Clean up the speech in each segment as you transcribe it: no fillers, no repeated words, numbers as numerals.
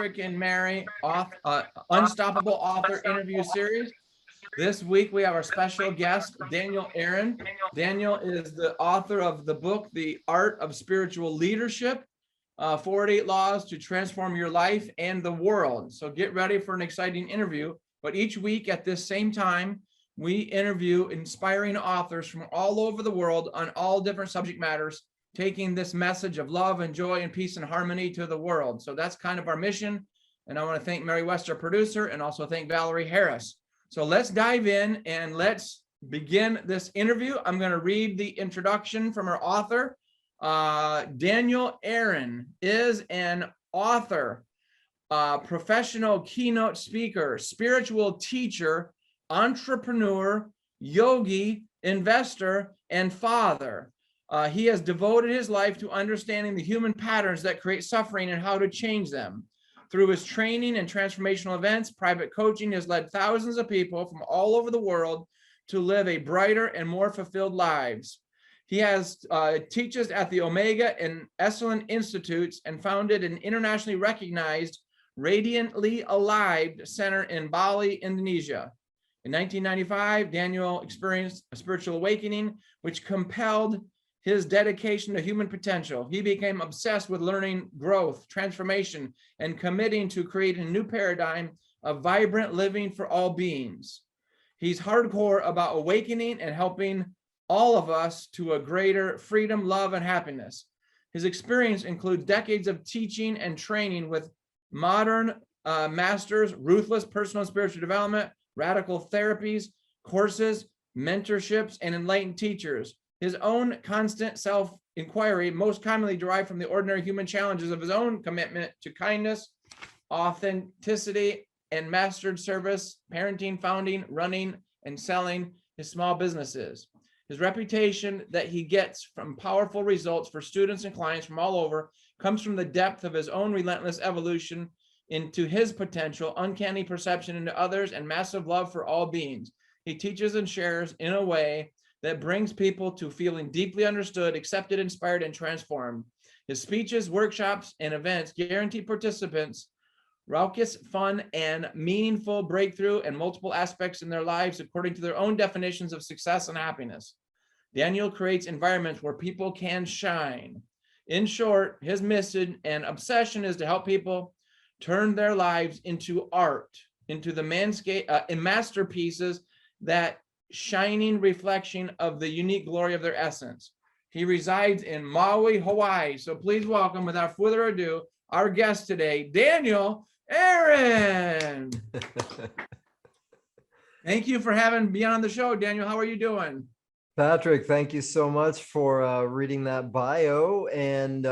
Rick and Mary Unstoppable Author Interview Series. This week we have our special guest, Daniel Aaron. Daniel is the author of the book, The Art of Spiritual Leadership, 48 Laws to Transform Your Life and the World. So get ready for an exciting interview. But each week at this same time, we interview inspiring authors from all over the world on all different subject matters, taking this message of love and joy and peace and harmony to the world. So that's kind of our mission. And I want to thank Mary West, our producer, and also thank Valerie Harris. So let's dive in and let's begin this interview. I'm going to read the introduction from our author. Daniel Aaron is an author, professional keynote speaker, spiritual teacher, entrepreneur, yogi, investor, and father. He has devoted his life to understanding the human patterns that create suffering and how to change them. Through his training and transformational events, private coaching has led thousands of people from all over the world to live a brighter and more fulfilled lives. He has teaches at the Omega and Esalen Institutes and founded an internationally recognized Radiantly Alive Center in Bali, Indonesia. In 1995, Daniel experienced a spiritual awakening, which compelled his dedication to human potential. He became obsessed with learning, growth, transformation, and committing to create a new paradigm of vibrant living for all beings. He's hardcore about awakening and helping all of us to a greater freedom, love, and happiness. His experience includes decades of teaching and training with modern masters, ruthless personal and spiritual development, radical therapies, courses, mentorships, and enlightened teachers. His own constant self-inquiry most commonly derived from the ordinary human challenges of his own commitment to kindness, authenticity, and mastered service, parenting, founding, running, and selling his small businesses. His reputation that he gets from powerful results for students and clients from all over comes from the depth of his own relentless evolution into his potential, uncanny perception into others, and massive love for all beings. He teaches and shares in a way that brings people to feeling deeply understood, accepted, inspired, and transformed. His speeches, workshops, and events guarantee participants raucous fun and meaningful breakthrough and multiple aspects in their lives according to their own definitions of success and happiness. Daniel creates environments where people can shine. In short, his mission and obsession is to help people turn their lives into art, into the masterpieces that shining reflection of the unique glory of their essence. He resides in Maui, Hawaii. So please welcome, without further ado, our guest today, Daniel Aaron. Thank you for having me on the show, Daniel. How are you doing? Patrick, thank you so much for reading that bio, and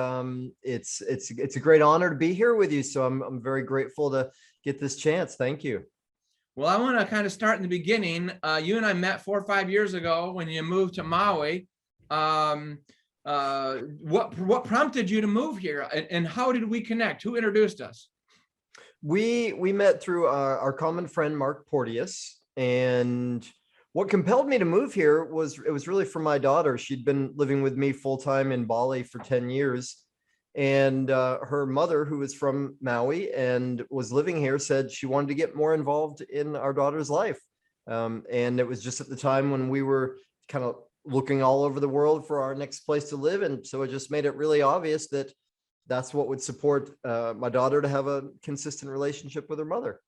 it's a great honor to be here with you. So I'm very grateful to get this chance. Thank you. Well, I want to kind of start in the beginning. You and I met 4 or 5 years ago when you moved to Maui. What prompted you to move here, and how did we connect? Who introduced us? We met through our common friend Mark Porteous, and what compelled me to move here was really for my daughter. She'd been living with me full time in Bali for 10 years. And her mother, who was from Maui and was living here, said she wanted to get more involved in our daughter's life. And it was just at the time when we were kind of looking all over the world for our next place to live. And so it just made it really obvious that that's what would support my daughter to have a consistent relationship with her mother.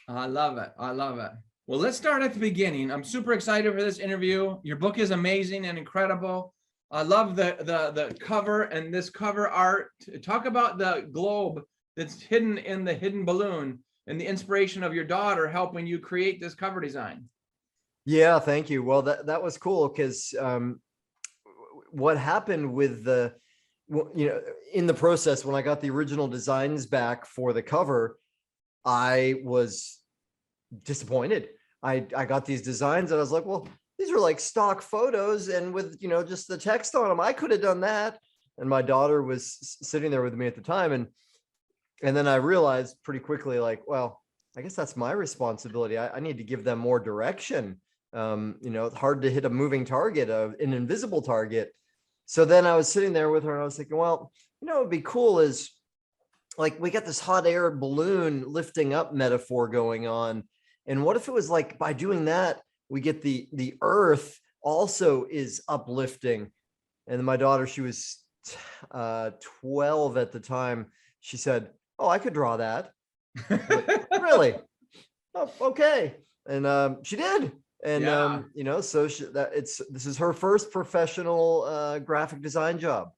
I love it. I love it. Well, let's start at the beginning. I'm super excited for this interview. Your book is amazing and incredible. I love the cover and this cover art. Talk about the globe that's hidden in the hidden balloon and the inspiration of your daughter helping you create this cover design. Yeah, thank you. Well, that was cool because what happened with in the process when I got the original designs back for the cover, I was disappointed. I got these designs and I was like, well, these are like stock photos and with, just the text on them. I could have done that. And my daughter was sitting there with me at the time. And then I realized pretty quickly, like, well, I guess that's my responsibility. I need to give them more direction. It's hard to hit a moving target, an invisible target. So then I was sitting there with her and I was thinking, well, what would be cool is like we got this hot air balloon lifting up metaphor going on. And what if it was like by doing that, we get the earth also is uplifting. And then my daughter, she was 12 at the time. She said, "Oh, I could draw that." Like, really? Oh, okay. And she did. And Yeah. so this is her first professional graphic design job.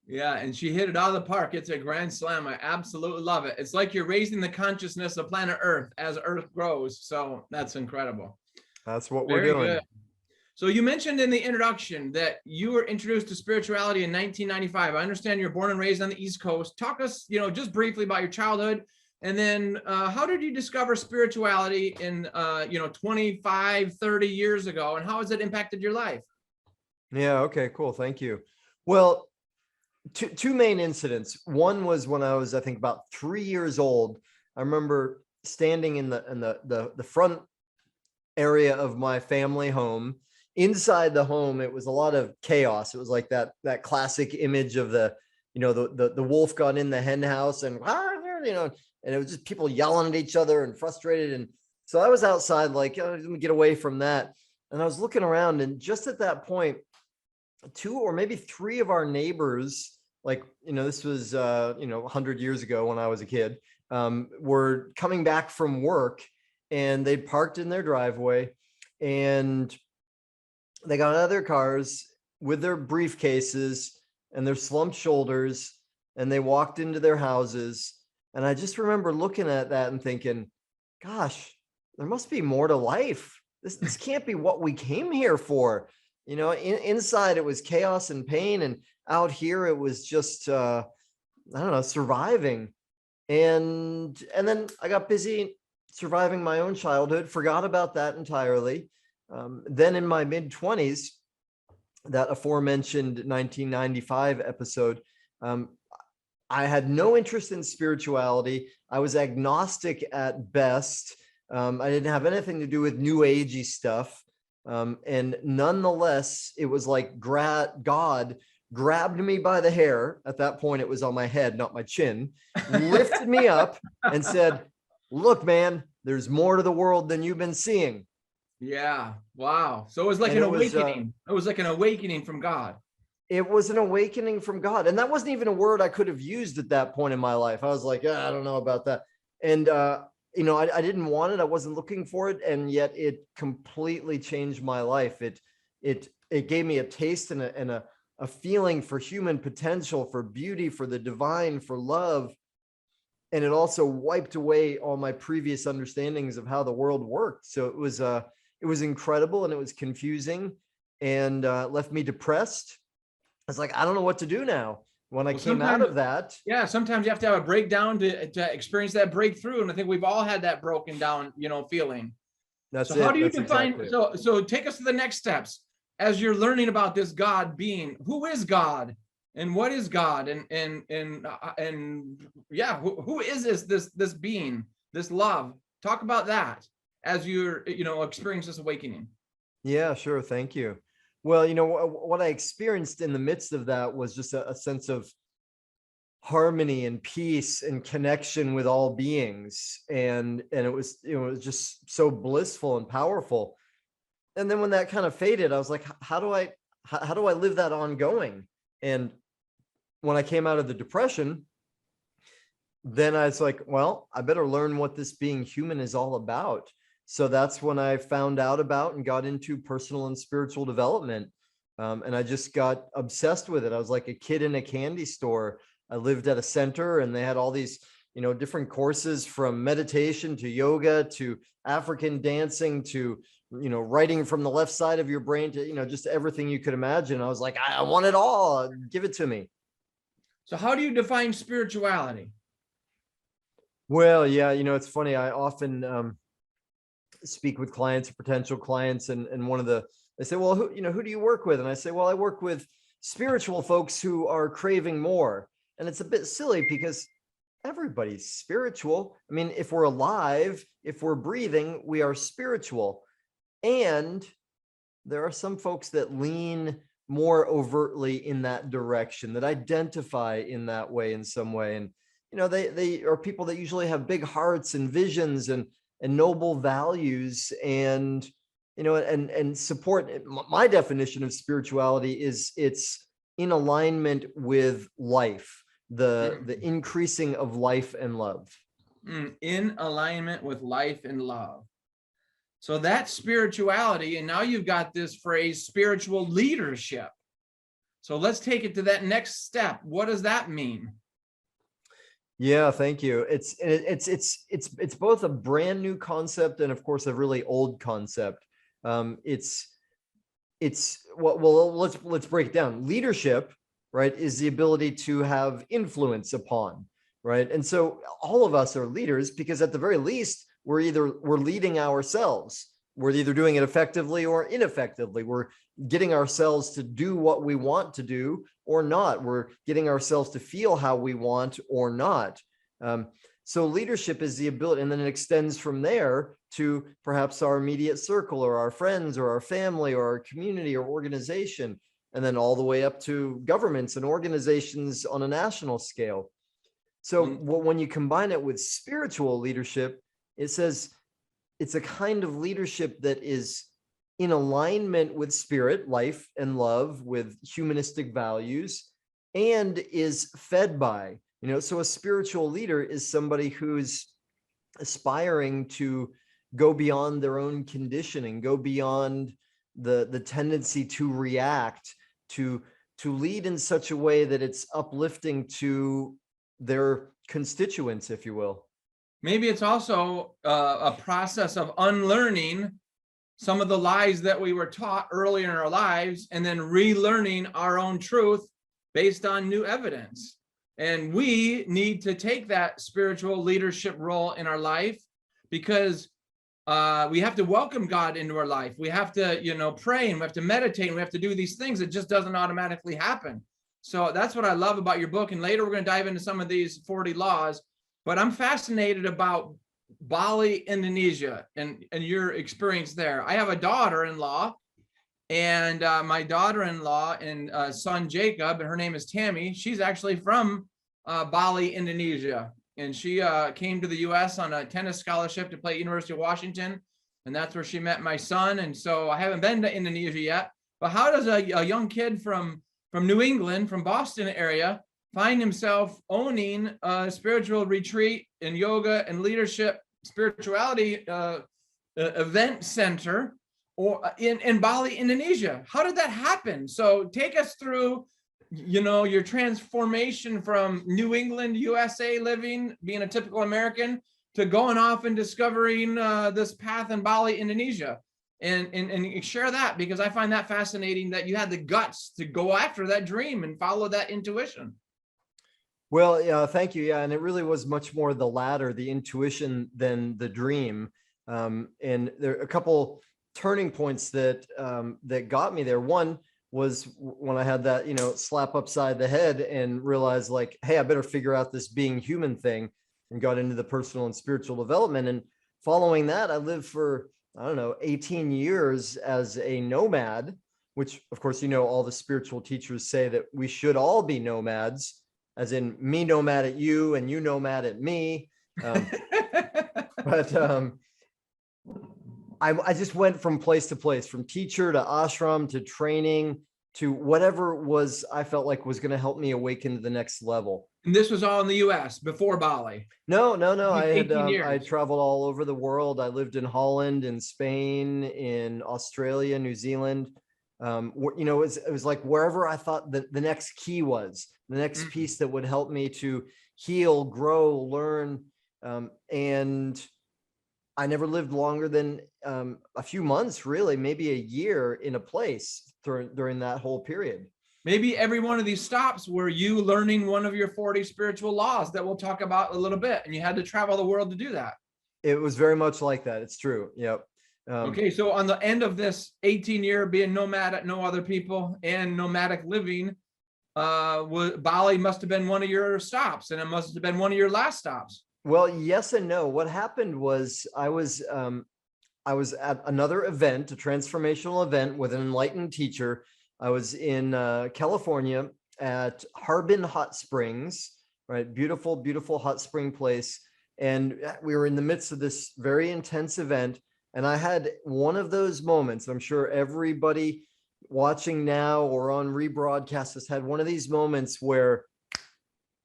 Yeah, and she hit it out of the park. It's a grand slam. I absolutely love it. It's like you're raising the consciousness of planet Earth as Earth grows. So that's incredible. That's what we're Very doing. good. So you mentioned in the introduction that you were introduced to spirituality in 1995. I understand you're born and raised on the East Coast. Talk us, just briefly about your childhood, and then how did you discover spirituality in, 25, 30 years ago, and how has it impacted your life? Yeah. Okay, cool. Thank you. Well, two main incidents. One was when I was, I think, about 3 years old. I remember standing in the front area of my family home. Inside the home, it was a lot of chaos. It was like that classic image of the wolf got in the hen house, and and it was just people yelling at each other and frustrated. And so I was outside, like, let me get away from that. And I was looking around, and just at that point, two or maybe three of our neighbors, like, this was 100 years ago when I was a kid, were coming back from work, and they parked in their driveway, and they got out of their cars with their briefcases and their slumped shoulders, and they walked into their houses. And I just remember looking at that and thinking, gosh, there must be more to life. This can't be what we came here for. Inside it was chaos and pain, and out here it was just I don't know, surviving. And then I got busy surviving my own childhood, forgot about that entirely. Then in my mid-20s, that aforementioned 1995 episode, I had no interest in spirituality. I was agnostic at best. I didn't have anything to do with new agey stuff. And nonetheless, it was like God grabbed me by the hair. At that point, it was on my head, not my chin, lifted me up and said, "Look, man, there's more to the world than you've been seeing." Yeah. Wow. So it was like And an it was awakening. It was like an awakening from God. it was an awakening from God. And that wasn't even a word I could have used at that point in my life. I was like, I don't know about that. And I didn't want it. I wasn't looking for it. And yet it completely changed my life. It gave me a taste and a feeling for human potential, for beauty, for the divine, for love. And it also wiped away all my previous understandings of how the world worked. So it was incredible, and it was confusing, and left me depressed. I was like, I don't know what to do now. When I came out of that, yeah, sometimes you have to have a breakdown to experience that breakthrough. And I think we've all had that broken down, feeling. that's So how it. do you That's define, exactly it. so take us to the next steps as you're learning about this God being. Who is God, and what is God? And yeah, who is this being, this love? Talk about that as you're, experience this awakening. Yeah, sure. Thank you. Well, what I experienced in the midst of that was just a sense of harmony and peace and connection with all beings. And it was just so blissful and powerful. And then when that kind of faded, I was like, how do I live that ongoing? And when I came out of the depression, then I was like, well, I better learn what this being human is all about. So that's when I found out about and got into personal and spiritual development. And I just got obsessed with it. I was like a kid in a candy store. I lived at a center, and they had all these, different courses, from meditation to yoga to African dancing to, writing from the left side of your brain to, just everything you could imagine. I was like, I want it all. Give it to me. So how do you define spirituality? Well, yeah, it's funny. I often speak with clients or potential clients, and they say, well, who do you work with? And I say, well, I work with spiritual folks who are craving more. And it's a bit silly because everybody's spiritual. I mean, if we're alive, if we're breathing, we are spiritual. And there are some folks that lean more overtly in that direction, that identify in that way in some way. they are people that usually have big hearts and visions and noble values, and and support. My definition of spirituality is it's in alignment with life, the increasing of life and love. In alignment with life and love. So that's spirituality. And now you've got this phrase, spiritual leadership. So let's take it to that next step. What does that mean? Yeah, thank you. It's both a brand new concept and, of course, a really old concept. Let's break it down. Leadership, right, is the ability to have influence upon, right? And so all of us are leaders because at the very least, we're leading ourselves. We're either doing it effectively or ineffectively. We're getting ourselves to do what we want to do or not. We're getting ourselves to feel how we want or not. So leadership is the ability, and then it extends from there to perhaps our immediate circle or our friends or our family or our community or organization, and then all the way up to governments and organizations on a national scale. So when you combine it with spiritual leadership, it says it's a kind of leadership that is in alignment with spirit, life, and love, with humanistic values, and is fed by, so a spiritual leader is somebody who's aspiring to go beyond their own conditioning, go beyond the tendency to react, to lead in such a way that it's uplifting to their constituents, if you will. Maybe it's also a process of unlearning some of the lies that we were taught early in our lives and then relearning our own truth based on new evidence. And we need to take that spiritual leadership role in our life because we have to welcome God into our life. We have to, pray, and we have to meditate, and we have to do these things. It just doesn't automatically happen. So that's what I love about your book. And later we're going to dive into some of these 40 laws, but I'm fascinated about Bali, Indonesia, and your experience there. I have a daughter-in-law, and my daughter-in-law and son Jacob, and her name is Tammy. She's actually from Bali, Indonesia, and she came to the U.S. on a tennis scholarship to play at University of Washington, and that's where she met my son. And so I haven't been to Indonesia yet. But how does a young kid from New England, from Boston area, find himself owning a spiritual retreat and yoga and leadership spirituality event center or in Bali, Indonesia? How did that happen? So take us through, your transformation from New England, USA living, being a typical American, to going off and discovering this path in Bali, Indonesia. And share that, because I find that fascinating that you had the guts to go after that dream and follow that intuition. Well, yeah, thank you. Yeah, and it really was much more the latter, the intuition, than the dream. And there are a couple turning points that got me there. One was when I had that, slap upside the head and realized, like, hey, I better figure out this being human thing, and got into the personal and spiritual development. And following that, I lived for, 18 years as a nomad, which, of course, all the spiritual teachers say that we should all be nomads, as in me nomad at you and you nomad at me. But I just went from place to place, from teacher to ashram to training to whatever I felt like was going to help me awaken to the next level. And this was all in the US before Bali? No. I traveled all over the world. I lived in Holland, in Spain, in Australia, New Zealand. It was like wherever I thought the next key was, the next piece that would help me to heal, grow, learn. And I never lived longer than a few months, really, maybe a year in a place during that whole period. Maybe every one of these stops were you learning one of your 40 spiritual laws that we'll talk about a little bit, and you had to travel the world to do that. It was very much like that. It's true. Yep. Okay, so on the end of this 18-year being nomad at no other people and nomadic living, Bali must have been one of your stops, and it must have been one of your last stops. Well, yes and no. What happened was I was at another event, a transformational event with an enlightened teacher. I was in California at Harbin Hot Springs, right? Beautiful, beautiful hot spring place. And we were in the midst of this very intense event. And I had one of those moments. I'm sure everybody watching now or on rebroadcast has had one of these moments where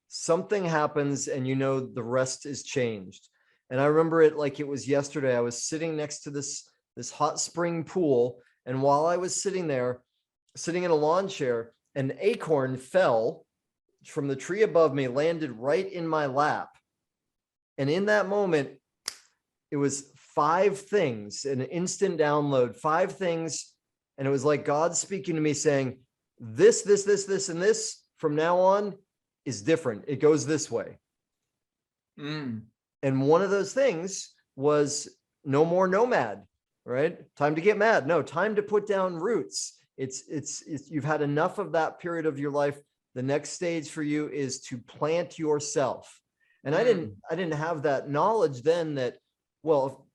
something happens and you know the rest is changed. And I remember it like it was yesterday. I was sitting next to this hot spring pool, and while I was sitting there, sitting in a lawn chair, an acorn fell from the tree above me, landed right in my lap. And in that moment, it was 5 things, an instant download, 5 things. And it was like God speaking to me saying, this, and this from now on is different. It goes this way. And one of those things was no more nomad, right? Time to get mad. No, time to put down roots. It's you've had enough of that period of your life. The next stage for you is to plant yourself. And I didn't have that knowledge then that, well,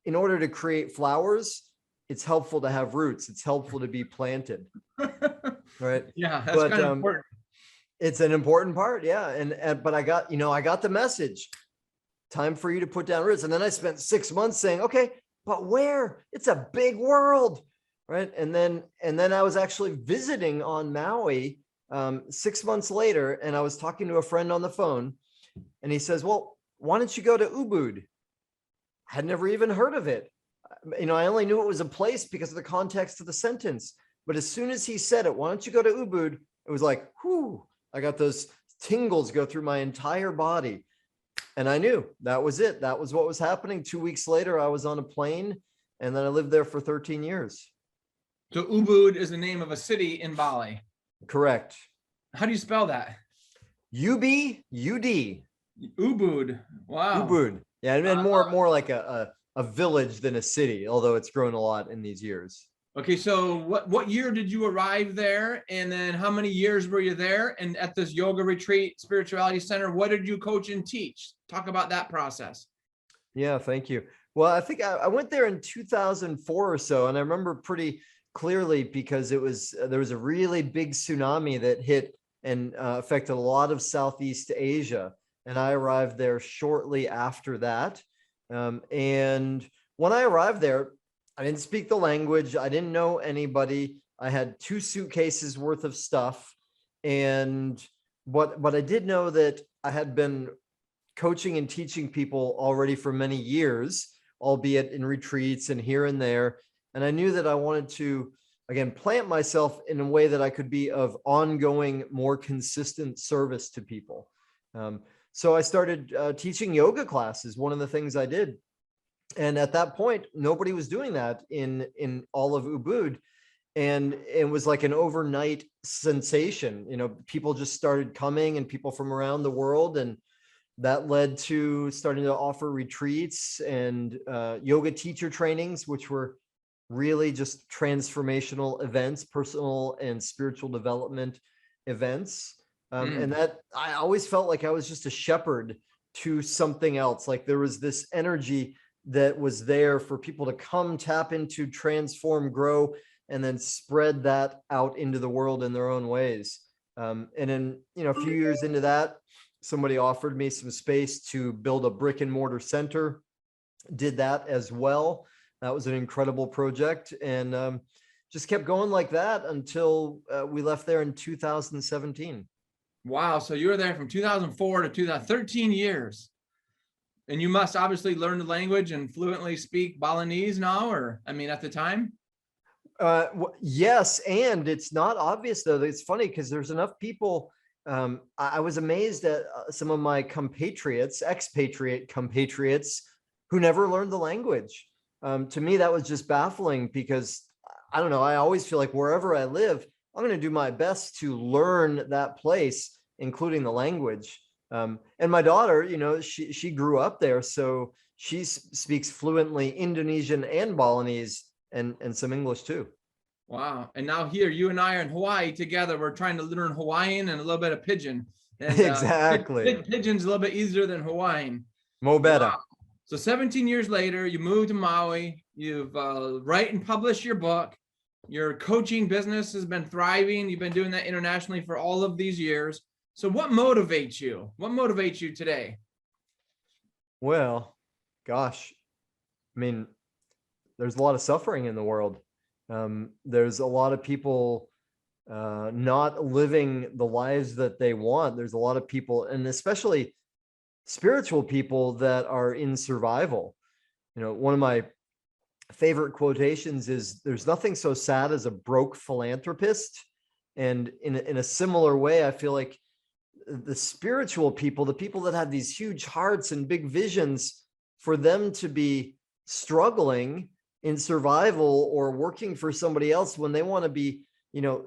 in order to create flowers, it's helpful to have roots. It's helpful to be planted. Right. Yeah, that's kind of important. It's an important part. Yeah. But I got the message. Time for you to put down roots. And then I spent 6 months saying, okay, but where? It's a big world. Right. And then I was actually visiting on Maui 6 months later, and I was talking to a friend on the phone, and he says, well, why don't you go to Ubud? I had never even heard of it. I only knew it was a place because of the context of the sentence. But as soon as he said it, why don't you go to Ubud? It was like, whew, I got those tingles go through my entire body. And I knew that was it. That was what was happening. 2 weeks later, I was on a plane, and then I lived there for 13 years. So Ubud is the name of a city in Bali. Correct. How do you spell that? UBUD. Ubud. Wow. Ubud. Yeah, and more like a village than a city, although it's grown a lot in these years. Okay, so what year did you arrive there? And then how many years were you there? And at this yoga retreat, spirituality center, what did you coach and teach? Talk about that process. Yeah, thank you. Well, I think I went there in 2004 or so, and I remember pretty clearly because there was a really big tsunami that hit and affected a lot of Southeast Asia. And I arrived there shortly after that. And when I arrived there, I didn't speak the language. I didn't know anybody. I had 2 suitcases worth of stuff. But I did know that I had been coaching and teaching people already for many years, albeit in retreats and here and there. And I knew that I wanted to, again, plant myself in a way that I could be of ongoing, more consistent service to people. So I started teaching yoga classes, one of the things I did. And at that point, nobody was doing that in all of Ubud. And it was like an overnight sensation. People just started coming, and people from around the world. And that led to starting to offer retreats and yoga teacher trainings, which were really just transformational events, personal and spiritual development events. And that I always felt like I was just a shepherd to something else. Like there was this energy that was there for people to come tap into, transform, grow, and then spread that out into the world in their own ways. And then, a few years into that, somebody offered me some space to build a brick and mortar center. Did that as well. That was an incredible project, and just kept going like that until we left there in 2017. Wow. So you were there from 2004 to 2013 years. And you must obviously learn the language and fluently speak Balinese now, or at the time? Yes. And it's not obvious, though. It's funny because there's enough people. I was amazed at some of my expatriate compatriots who never learned the language. To me, that was just baffling because I don't know. I always feel like wherever I live, I'm going to do my best to learn that place, including the language. And my daughter, she grew up there, so she speaks fluently Indonesian and Balinese and some English too. Wow. And now here, you and I are in Hawaii together. We're trying to learn Hawaiian and a little bit of Pidgin. And, exactly. Pidgin's a little bit easier than Hawaiian. Mo better. Wow. So 17 years later, you moved to Maui. You've write and published your book. Your coaching business has been thriving. You've been doing that internationally for all of these years. So what motivates you? What motivates you today? Well, gosh, I mean, there's a lot of suffering in the world. There's a lot of people not living the lives that they want. There's a lot of people, and especially spiritual people, that are in survival. One of my favorite quotations is, "There's nothing so sad as a broke philanthropist." And in a similar way, I feel like the spiritual people, the people that have these huge hearts and big visions, for them to be struggling in survival or working for somebody else when they want to be,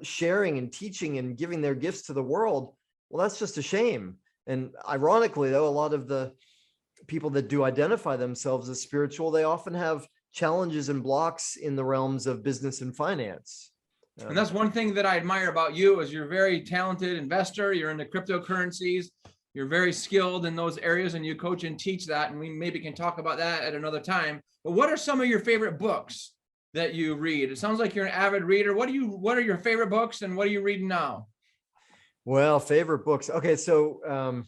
sharing and teaching and giving their gifts to the world, well, that's just a shame. And ironically, though, a lot of the people that do identify themselves as spiritual, they often have challenges and blocks in the realms of business and finance. And that's one thing that I admire about you, is you're a very talented investor. You're into cryptocurrencies. You're very skilled in those areas, and you coach and teach that. And we maybe can talk about that at another time. But what are some of your favorite books that you read? It sounds like you're an avid reader. What are your favorite books, and what are you reading now? Well, favorite books. Okay, so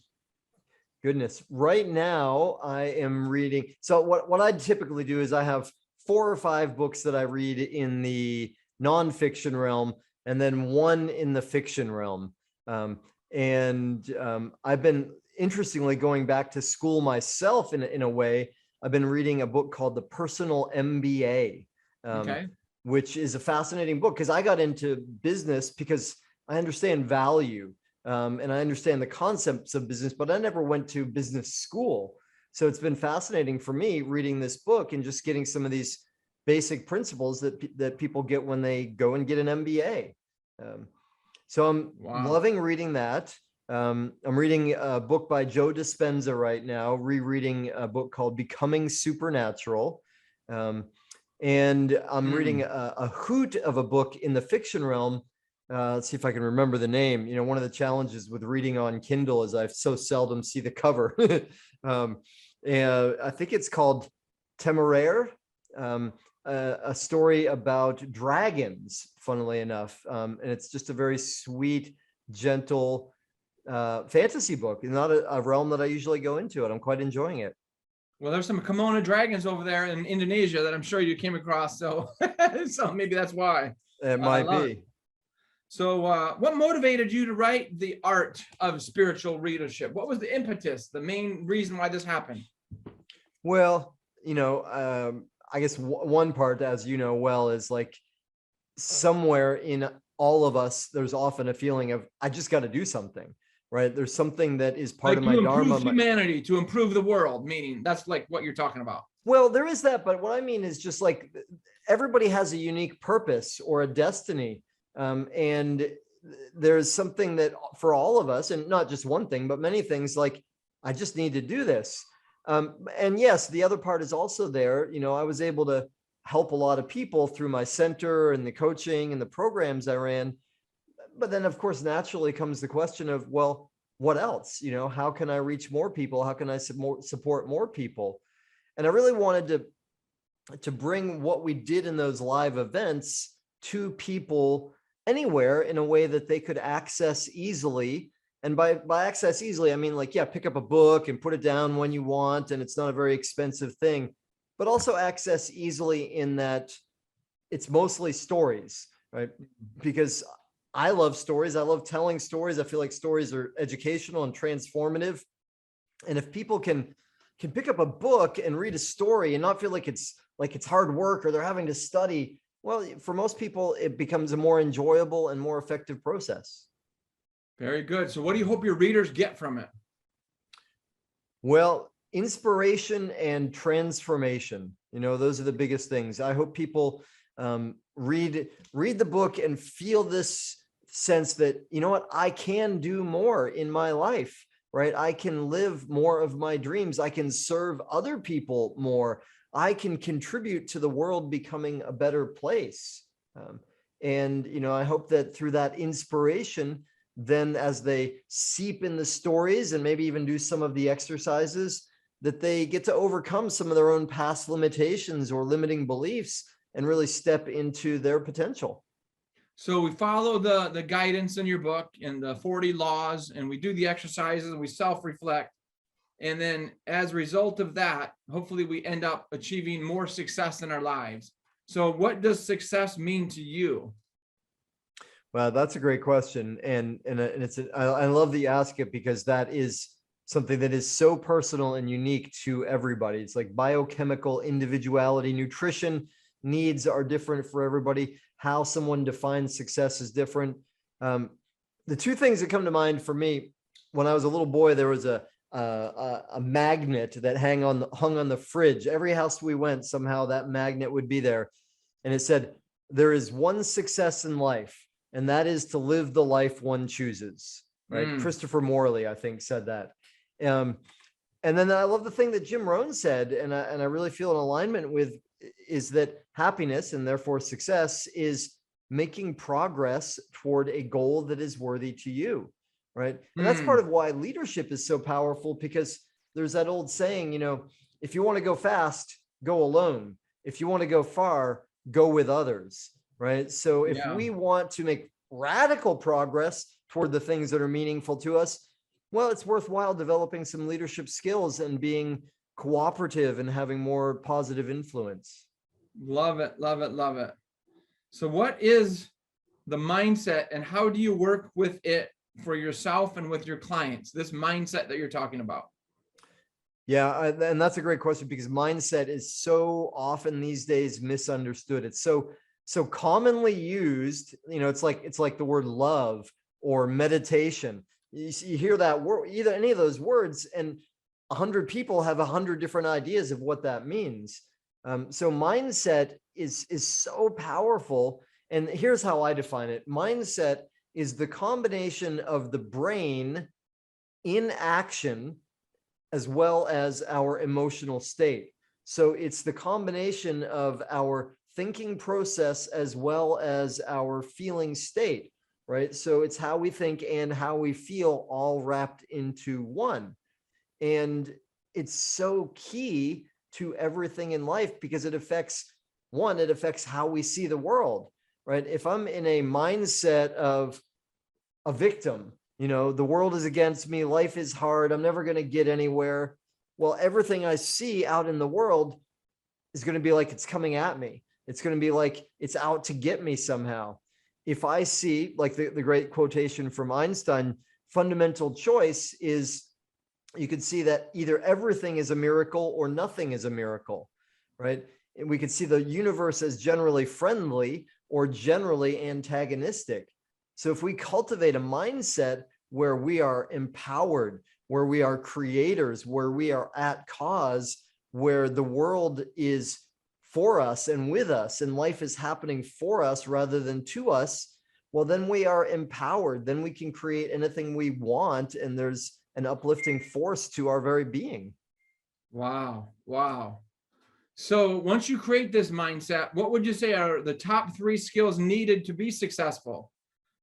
goodness, right now I am reading. So what I typically do is I have 4 or 5 books that I read in the nonfiction realm, and then one in the fiction realm. I've been, interestingly, going back to school myself in a way. I've been reading a book called The Personal MBA, Okay. which is a fascinating book, because I got into business because I understand value, and I understand the concepts of business, but I never went to business school. So it's been fascinating for me reading this book and just getting some of these basic principles that people get when they go and get an MBA. So I'm loving reading that. I'm reading a book by Joe Dispenza right now, rereading a book called Becoming Supernatural. And I'm reading a hoot of a book in the fiction realm. Let's see if I can remember the name. One of the challenges with reading on Kindle is I so seldom see the cover. And I think it's called Temeraire. A story about dragons, funnily enough. And it's just a very sweet, gentle fantasy book. It's not a realm that I usually go into, and I'm quite enjoying it. Well, there's some kimono dragons over there in Indonesia that I'm sure you came across. So, so maybe that's why. It might be. So what motivated you to write The Art of Spiritual Leadership? What was the impetus, the main reason why this happened? Well, I guess one part, as you know well, is like somewhere in all of us, there's often a feeling of, I just got to do something, right? There's something that is part of my dharma. Humanity, to improve the world, meaning that's like what you're talking about. Well, there is that, but what I mean is just like everybody has a unique purpose or a destiny. And there's something that for all of us, and not just one thing, but many things, like, I just need to do this. And yes, the other part is also there. I was able to help a lot of people through my center and the coaching and the programs I ran. But then, of course, naturally comes the question of, well, what else? How can I reach more people? How can I support more people? And I really wanted to bring what we did in those live events to people anywhere in a way that they could access easily. And by access easily, I mean, like, yeah, pick up a book and put it down when you want, and it's not a very expensive thing, but also access easily in that it's mostly stories, right? Because I love stories. I love telling stories. I feel like stories are educational and transformative. And if people can pick up a book and read a story and not feel like it's hard work or they're having to study, well, for most people, it becomes a more enjoyable and more effective process. Very good. So what do you hope your readers get from it? Well, inspiration and transformation. Those are the biggest things. I hope people read the book and feel this sense that, I can do more in my life, right? I can live more of my dreams. I can serve other people more. I can contribute to the world becoming a better place. I hope that through that inspiration, then as they seep in the stories and maybe even do some of the exercises, that they get to overcome some of their own past limitations or limiting beliefs and really step into their potential. So we follow the guidance in your book and the 40 laws, and we do the exercises and we self-reflect. And then as a result of that, hopefully we end up achieving more success in our lives. So what does success mean to you? Well, that's a great question. And I love that you ask it, because that is something that is so personal and unique to everybody. It's like biochemical individuality. Nutrition needs are different for everybody. How someone defines success is different. The two things that come to mind for me, when I was a little boy, there was a magnet that hung on the fridge. Every house we went, somehow that magnet would be there. And it said, there is one success in life, and that is to live the life one chooses. Right. Christopher Morley, I think, said that. And then I love the thing that Jim Rohn said, and I really feel in alignment with, is that happiness, and therefore success, is making progress toward a goal that is worthy to you. Right. And that's part of why leadership is so powerful, because there's that old saying, if you want to go fast, go alone. If you want to go far, go with others. Right. So if we want to make radical progress toward the things that are meaningful to us, well, it's worthwhile developing some leadership skills and being cooperative and having more positive influence. Love it, love it, love it. So what is the mindset, and how do you work with it for yourself and with your clients, this mindset that you're talking about? Yeah, and that's a great question, because mindset is so often these days misunderstood. It's so commonly used. It's like the word love or meditation. You hear that word, either any of those words, and 100 people have 100 different ideas of what that means. So mindset is so powerful. And here's how I define it. Mindset is the combination of the brain in action as well as our emotional state. So it's the combination of our thinking process as well as our feeling state, right? So it's how we think and how we feel all wrapped into one. And it's so key to everything in life, because it affects how we see the world, right? If I'm in a mindset of a victim, the world is against me, life is hard, I'm never going to get anywhere. Well, everything I see out in the world is going to be like it's coming at me. It's going to be like it's out to get me somehow. If I see, like the great quotation from Einstein, fundamental choice is, you could see that either everything is a miracle or nothing is a miracle, right? And we could see the universe as generally friendly or generally antagonistic. So if we cultivate a mindset where we are empowered, where we are creators, where we are at cause, where the world is for us and with us, and life is happening for us rather than to us, well, then we are empowered. Then we can create anything we want, and there's an uplifting force to our very being. Wow. Wow. So once you create this mindset, what would you say are the top 3 skills needed to be successful?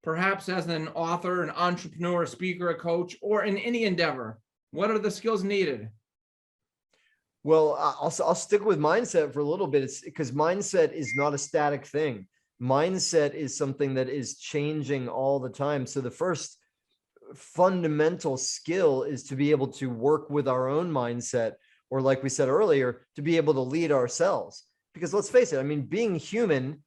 Perhaps as an author, an entrepreneur, a speaker, a coach, or in any endeavor. What are the skills needed? Well, I'll stick with mindset for a little bit. It's because mindset is not a static thing. Mindset is something that is changing all the time. So the first fundamental skill is to be able to work with our own mindset, or like we said earlier, to be able to lead ourselves. Because let's face it, I mean, being human,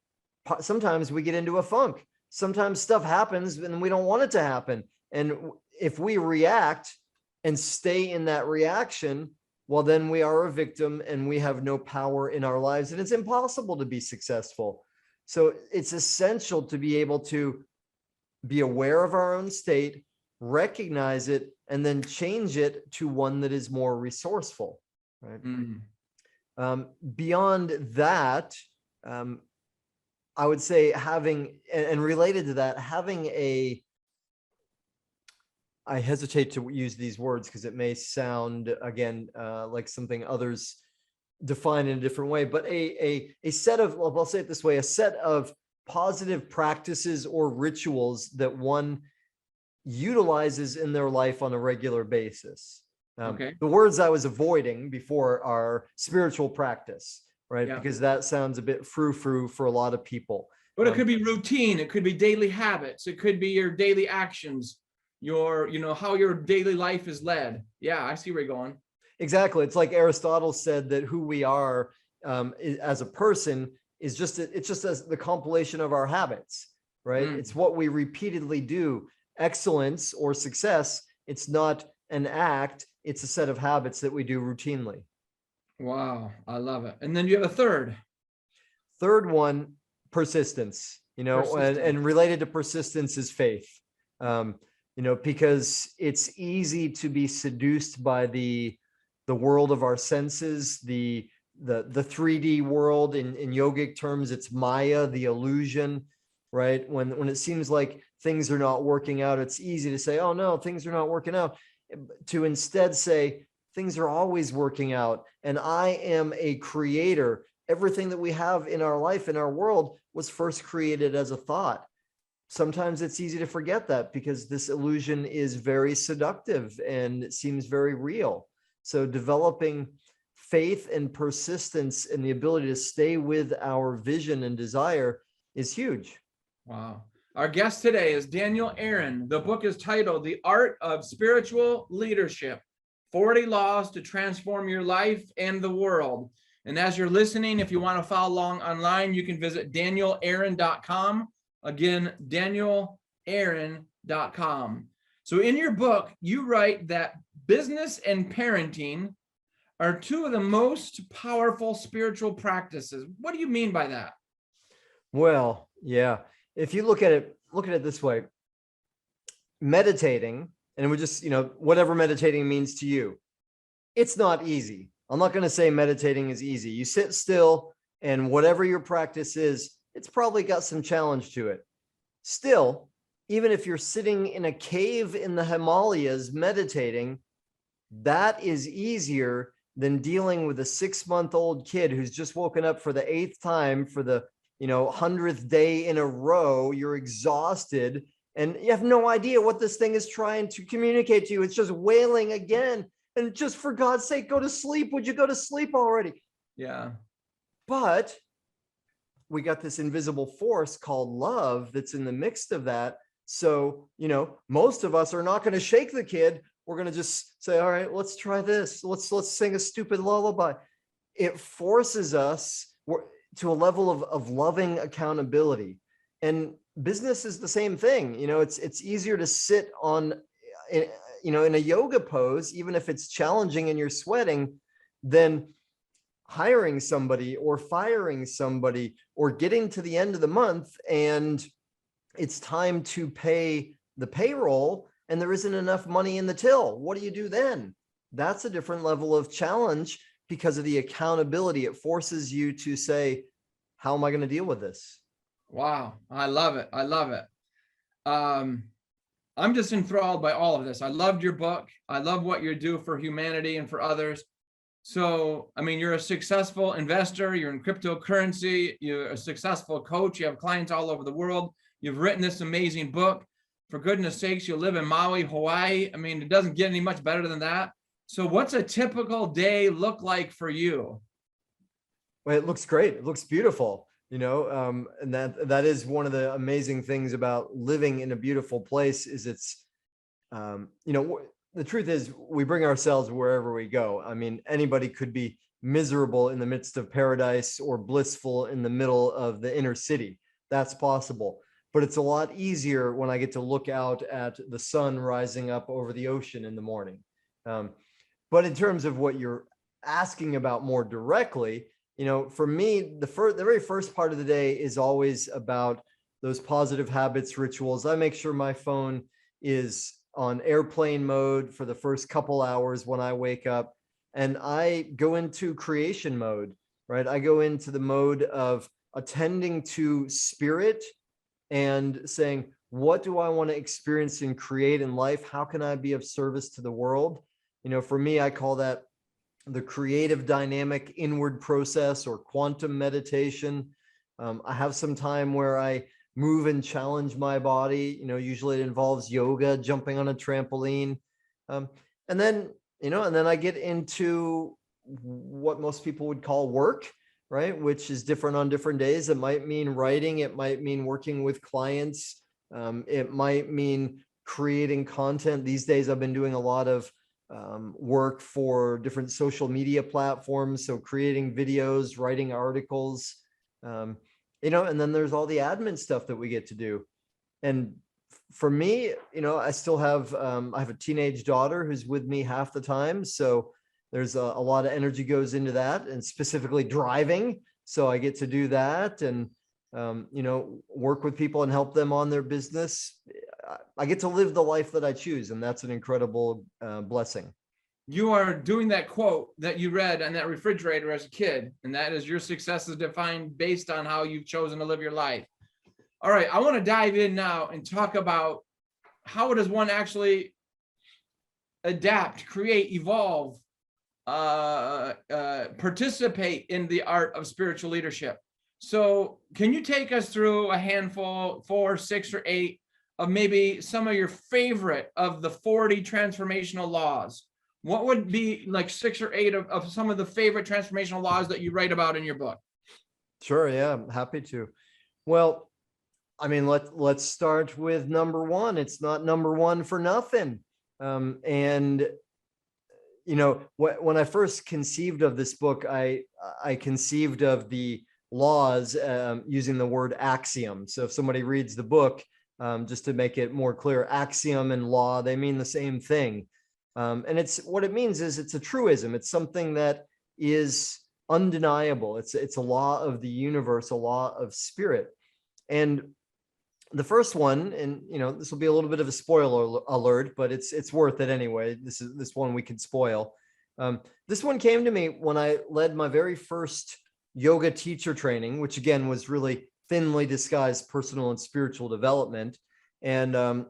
sometimes we get into a funk. Sometimes stuff happens and we don't want it to happen. And if we react and stay in that reaction, well, then we are a victim and we have no power in our lives, and it's impossible to be successful. So it's essential to be able to be aware of our own state, recognize it, and then change it to one that is more resourceful. Right. Beyond that, I would say having, and related to that, having I hesitate to use these words because it may sound, again, like something others define in a different way, but a set of, I'll say it this way, a set of positive practices or rituals that one utilizes in their life on a regular basis. Okay. The words I was avoiding before are spiritual practice, right? Yeah. Because that sounds a bit frou-frou for a lot of people. But it could be routine. It could be daily habits. It could be your daily actions, how your daily life is led. Yeah, I see where you're going. Exactly. It's like Aristotle said that who we are as a person is it's just the compilation of our habits, right? It's what we repeatedly do. Excellence or success, it's not an act, it's a set of habits that we do routinely. Wow, I love it. And then you have a third one, persistence, persistence. and related to persistence is faith. Because it's easy to be seduced by the world of our senses, the 3D world. In yogic terms, it's Maya, the illusion, right? When it seems like things are not working out, it's easy to say, oh no, things are not working out, to instead say things are always working out, and I am a creator. Everything that we have in our life, in our world, was first created as a thought. Sometimes it's easy to forget that because this illusion is very seductive and it seems very real. So developing faith and persistence and the ability to stay with our vision and desire is huge. Wow. Our guest today is Daniel Aaron. The book is titled The Art of Spiritual Leadership, 40 Laws to Transform Your Life and the World. And as you're listening, if you want to follow along online, you can visit danielaaron.com. Again, danielaaron.com. So in your book, you write that business and parenting are two of the most powerful spiritual practices. What do you mean by that? Well, yeah. If you look at it this way, meditating, and we just, whatever meditating means to you, it's not easy. I'm not going to say meditating is easy. You sit still, and whatever your practice is, it's probably got some challenge to it. Still, even if you're sitting in a cave in the Himalayas meditating, that is easier than dealing with a 6-month-old kid who's just woken up for the 8th time for the 100th day in a row. You're exhausted and you have no idea what this thing is trying to communicate to you. It's just wailing again. And just for God's sake, go to sleep. Would you go to sleep already? Yeah. But we got this invisible force called love that's in the midst of that. So, most of us are not going to shake the kid. We're going to just say, all right, let's try this. Let's sing a stupid lullaby. It forces us to a level of loving accountability. And business is the same thing. It's easier to sit in a yoga pose, even if it's challenging and you're sweating, than hiring somebody or firing somebody or getting to the end of the month and it's time to pay the payroll and there isn't enough money in the till. What do you do then? That's a different level of challenge because of the accountability. It forces you to say, how am I going to deal with this? Wow. I love it. I love it. I'm just enthralled by all of this. I loved your book. I love what you do for humanity and for others. So, you're a successful investor, you're in cryptocurrency, you're a successful coach, you have clients all over the world. You've written this amazing book. For goodness sakes, you live in Maui, Hawaii. It doesn't get any much better than that. So what's a typical day look like for you? Well, it looks great. It looks beautiful, and that is one of the amazing things about living in a beautiful place is it's, the truth is we bring ourselves wherever we go. Anybody could be miserable in the midst of paradise or blissful in the middle of the inner city. That's possible. But it's a lot easier when I get to look out at the sun rising up over the ocean in the morning. But in terms of what you're asking about more directly, for me, the very first part of the day is always about those positive habits, rituals. I make sure my phone is on airplane mode for the first couple hours when I wake up, and I go into creation mode, right? I go into the mode of attending to spirit and saying, what do I want to experience and create in life? How can I be of service to the world? For me, I call that the creative dynamic inward process or quantum meditation. I have some time where I move and challenge my body. Usually it involves yoga, jumping on a trampoline. And then I get into what most people would call work. right? Which is different on different days. It might mean writing. It might mean working with clients. It might mean creating content. These days, I've been doing a lot of work for different social media platforms. So creating videos, writing articles, and then there's all the admin stuff that we get to do. And for me, I still have, I have a teenage daughter who's with me half the time. So there's a lot of energy goes into that, and specifically driving. So I get to do that and, work with people and help them on their business. I get to live the life that I choose, and that's an incredible blessing. You are doing that quote that you read on that refrigerator as a kid, and that is, your success is defined based on how you've chosen to live your life. All right, I want to dive in now and talk about how does one actually adapt, create, evolve, participate in the art of spiritual leadership. So can you take us through a handful, 4, 6, or 8 of maybe some of your favorite of the 40 transformational laws? What would be like 6 or 8 of some of the favorite transformational laws that you write about in your book? Sure. Yeah, I'm happy to. Well, I mean, let's start with number 1. It's not number 1 for nothing. And when I first conceived of this book, I conceived of the laws using the word axiom. So if somebody reads the book, just to make it more clear, axiom and law, they mean the same thing. And it's what it means is it's a truism. It's something that is undeniable. It's a law of the universe, a law of spirit. And the first one, and this will be a little bit of a spoiler alert, but it's worth it anyway. This one we can spoil. This one came to me when I led my very first yoga teacher training, which again was really thinly disguised personal and spiritual development. And I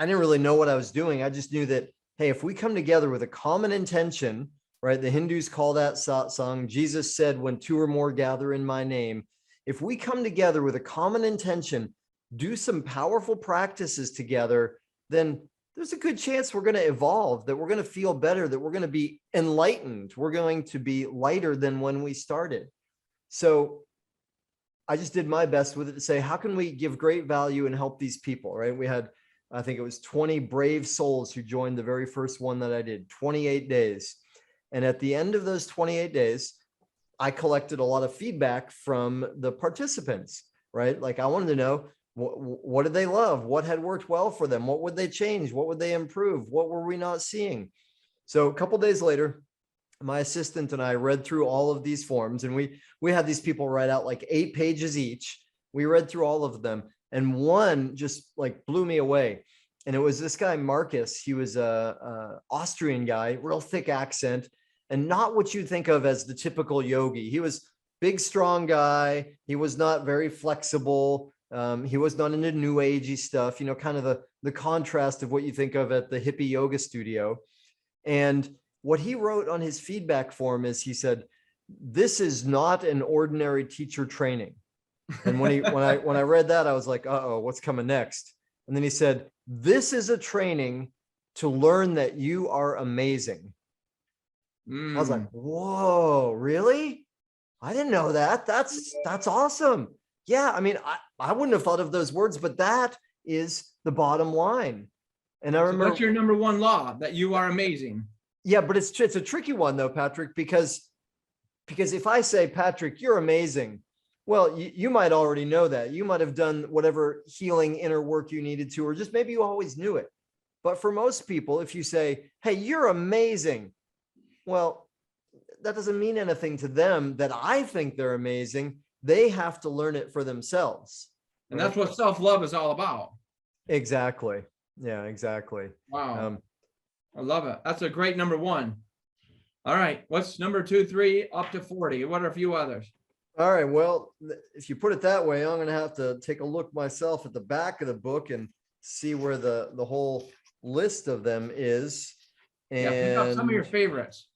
didn't really know what I was doing. I just knew that, hey, if we come together with a common intention, right? The Hindus call that satsang. Jesus said, when 2 or more gather in my name, if we come together with a common intention, do some powerful practices together, then there's a good chance we're going to evolve, that we're going to feel better, that we're going to be enlightened. We're going to be lighter than when we started. So I just did my best with it to say, how can we give great value and help these people, right? We had, I think it was 20 brave souls who joined the very first one that I did, 28 days. And at the end of those 28 days, I collected a lot of feedback from the participants, right? Like I wanted to know, what did they love? What had worked well for them? What would they change? What would they improve? What were we not seeing? So a couple of days later, my assistant and I read through all of these forms, and we had these people write out like 8 pages each. We read through all of them, and one just like blew me away. And it was this guy, Marcus. He was a Austrian guy, real thick accent, and not what you think of as the typical yogi. He was big, strong guy. He was not very flexible. He was not into new agey stuff, kind of the contrast of what you think of at the hippie yoga studio. And what he wrote on his feedback form is, he said, this is not an ordinary teacher training. And when I read that, I was like, uh-oh, what's coming next? And then he said, this is a training to learn that you are amazing. I was like, whoa, really? I didn't know that. That's awesome. Yeah, I mean, I wouldn't have thought of those words, but that is the bottom line. And I remember, what's your number 1 law? That you are amazing. Yeah, but it's a tricky one though, Patrick, because if I say, Patrick, you're amazing, well, you might already know that. You might have done whatever healing inner work you needed to, or just maybe you always knew it. But for most people, if you say, hey, you're amazing, well, that doesn't mean anything to them that I think they're amazing. They have to learn it for themselves. And that's what self-love is all about. Exactly. Yeah, exactly. Wow. I love it. That's a great number 1. All right. What's number 2, 3, up to 40? What are a few others? All right. Well, if you put it that way, I'm going to have to take a look myself at the back of the book and see where the whole list of them is. And yeah, pick up some of your favorites.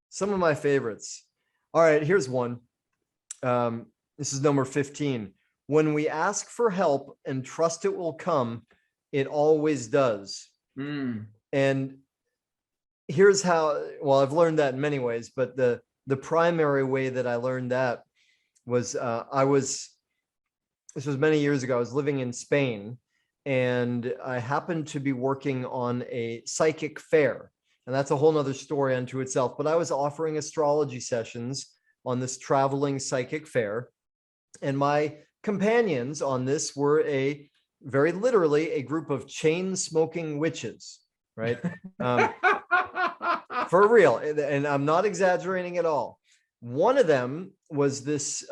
Some of my favorites. All right. Here's one. This is number 15. When we ask for help and trust it will come, it always does. And here's how, well, I've learned that in many ways, but the primary way that I learned that was this was many years ago. I was living in Spain, and I happened to be working on a psychic fair. And that's a whole nother story unto itself. But I was offering astrology sessions on this traveling psychic fair. And my companions on this were very literally a group of chain smoking witches, right? For real. And I'm not exaggerating at all. One of them was this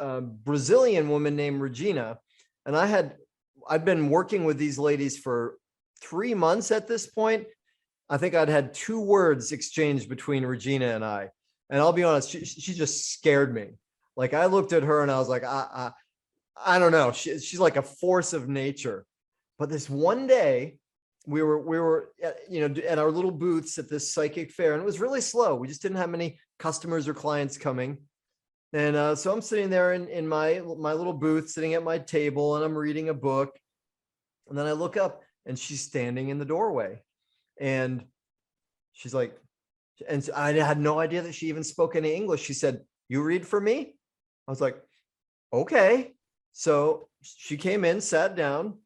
Brazilian woman named Regina. And I'd been working with these ladies for 3 months at this point. I think I'd had 2 words exchanged between Regina and I. And I'll be honest, she just scared me. Like, I looked at her and I was like, I don't know. She's like a force of nature. But this one day, we were at our little booths at this psychic fair, and it was really slow. We just didn't have many customers or clients coming. And so I'm sitting there in my little booth, sitting at my table, and I'm reading a book. And then I look up, and she's standing in the doorway. And she's like, and I had no idea that she even spoke any English. She said, "You read for me?" I was like, "Okay." So she came in, sat down,